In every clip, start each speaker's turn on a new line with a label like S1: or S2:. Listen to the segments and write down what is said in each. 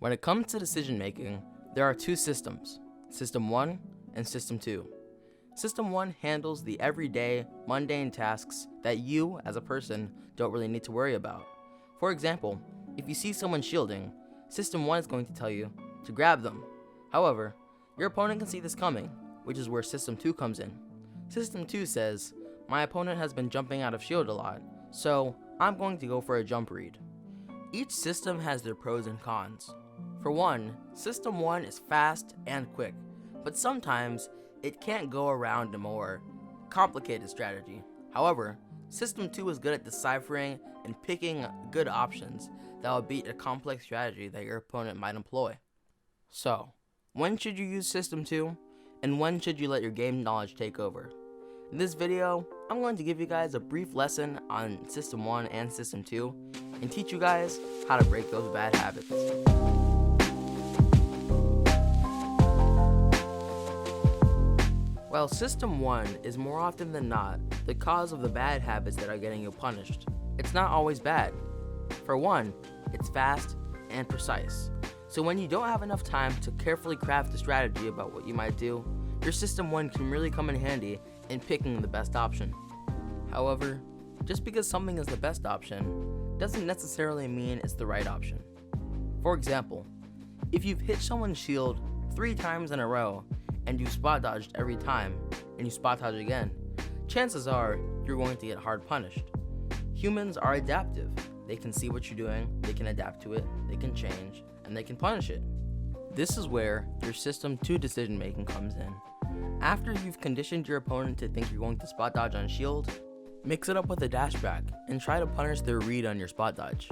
S1: When it comes to decision making, there are two systems, System 1 and System 2. System 1 handles the everyday, mundane tasks that you, as a person, don't really need to worry about. For example, if you see someone shielding, System 1 is going to tell you to grab them. However, your opponent can see this coming, which is where System 2 comes in. System 2 says, my opponent has been jumping out of shield a lot, so I'm going to go for a jump read. Each system has their pros and cons. For one, System 1 is fast and quick, but sometimes it can't go around a more complicated strategy. However, System 2 is good at deciphering and picking good options that will beat a complex strategy that your opponent might employ. So, when should you use System 2, and when should you let your game knowledge take over? In this video, I'm going to give you guys a brief lesson on System 1 and System 2, and teach you guys how to break those bad habits. While System 1 is more often than not the cause of the bad habits that are getting you punished, it's not always bad. For one, it's fast and precise. So when you don't have enough time to carefully craft a strategy about what you might do, your System 1 can really come in handy in picking the best option. However, just because something is the best option doesn't necessarily mean it's the right option. For example, if you've hit someone's shield 3 times in a row and you spot dodged every time and you spot dodge again, chances are you're going to get hard punished. Humans are adaptive. They can see what you're doing, they can adapt to it, they can change, and they can punish it. This is where your System 2 decision making comes in. After you've conditioned your opponent to think you're going to spot dodge on shield, mix it up with a dashback and try to punish their read on your spot dodge.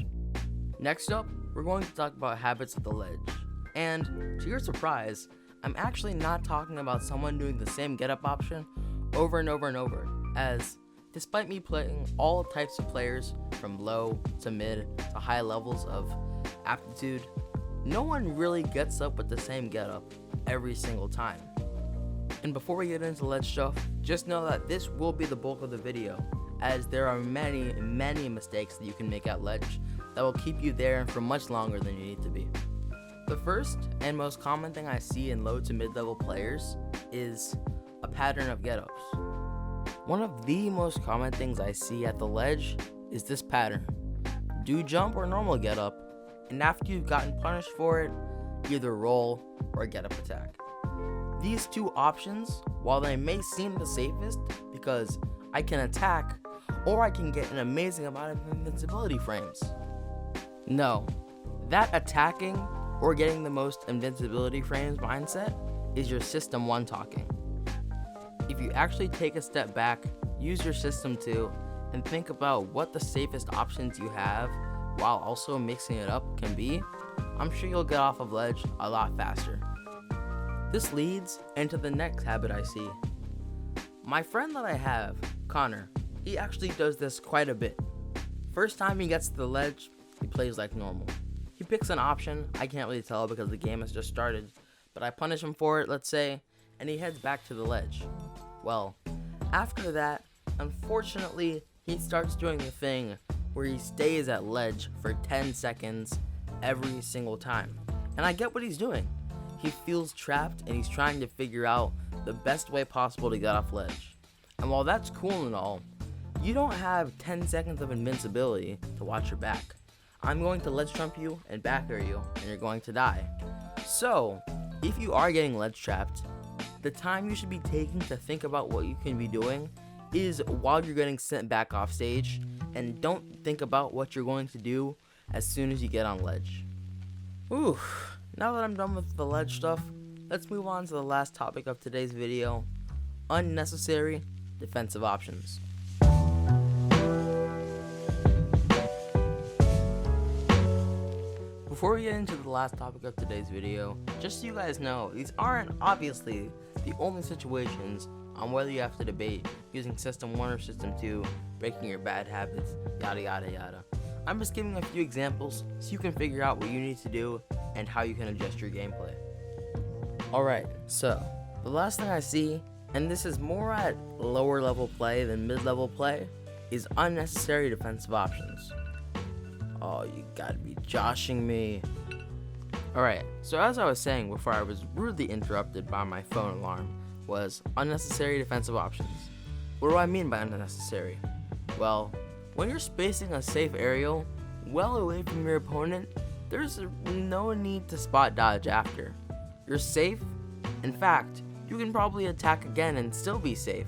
S1: Next up, we're going to talk about habits at the ledge. And to your surprise, I'm actually not talking about someone doing the same getup option over and over and over, as despite me playing all types of players from low to mid to high levels of aptitude, no one really gets up with the same getup every single time. And before we get into ledge stuff, just know that this will be the bulk of the video, as there are many mistakes that you can make at ledge that will keep you there for much longer than you need to be. The first and most common thing I see in low to mid-level players is a pattern of get-ups. One of the most common things I see at the ledge is this pattern. Do jump or normal get-up, and after you've gotten punished for it, either roll or get-up attack. These two options, while they may seem the safest because I can attack or I can get an amazing amount of invincibility frames. No, that attacking or getting the most invincibility frames mindset is your System 1 talking. If you actually take a step back, use your System 2, and think about what the safest options you have while also mixing it up can be, I'm sure you'll get off of ledge a lot faster. This leads into the next habit I see. My friend that I have, Connor, he actually does this quite a bit. First time he gets to the ledge, he plays like normal. He picks an option, I can't really tell because the game has just started, but I punish him for it, let's say, and he heads back to the ledge. Well, after that, unfortunately, he starts doing the thing where he stays at ledge for 10 seconds every single time. And I get what he's doing. He feels trapped and he's trying to figure out the best way possible to get off ledge. And while that's cool and all, you don't have 10 seconds of invincibility to watch your back. I'm going to ledge trump you and back air you, and you're going to die. So, if you are getting ledge trapped, the time you should be taking to think about what you can be doing is while you're getting sent back off stage, and don't think about what you're going to do as soon as you get on ledge. Ooh, now that I'm done with the ledge stuff, let's move on to the last topic of today's video, unnecessary defensive options. Before we get into the last topic of today's video, just so you guys know, these aren't obviously the only situations on whether you have to debate using System 1 or System 2, breaking your bad habits, yada yada yada. I'm just giving a few examples so you can figure out what you need to do and how you can adjust your gameplay. Alright, so the last thing I see, and this is more at lower level play than mid-level play, is unnecessary defensive options. Oh, you gotta be joshing me. Alright, so as I was saying before I was rudely interrupted by my phone alarm, was unnecessary defensive options. What do I mean by unnecessary? Well, when you're spacing a safe aerial well away from your opponent, there's no need to spot dodge after. You're safe. In fact, you can probably attack again and still be safe.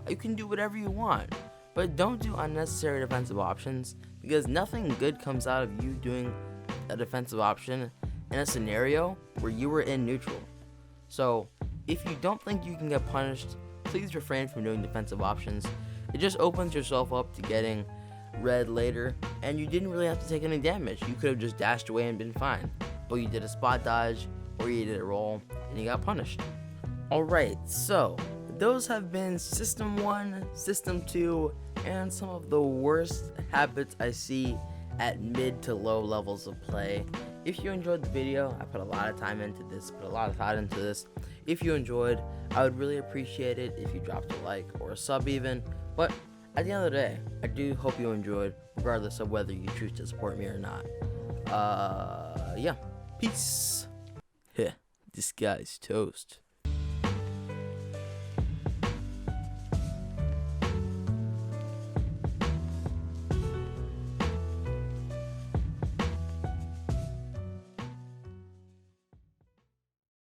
S1: You can do whatever you want, but don't do unnecessary defensive options, because nothing good comes out of you doing a defensive option in a scenario where you were in neutral. So, if you don't think you can get punished, please refrain from doing defensive options. It just opens yourself up to getting red later, and you didn't really have to take any damage. You could have just dashed away and been fine, but you did a spot dodge or you did a roll and you got punished. Alright, so those have been System 1, System 2, and some of the worst habits I see at mid to low levels of play. If you enjoyed the video, I put a lot of time into this, put a lot of thought into this. If you enjoyed, I would really appreciate it if you dropped a like or a sub even. But at the end of the day, I do hope you enjoyed, regardless of whether you choose to support me or not. Yeah. Peace. Heh, this guy's toast.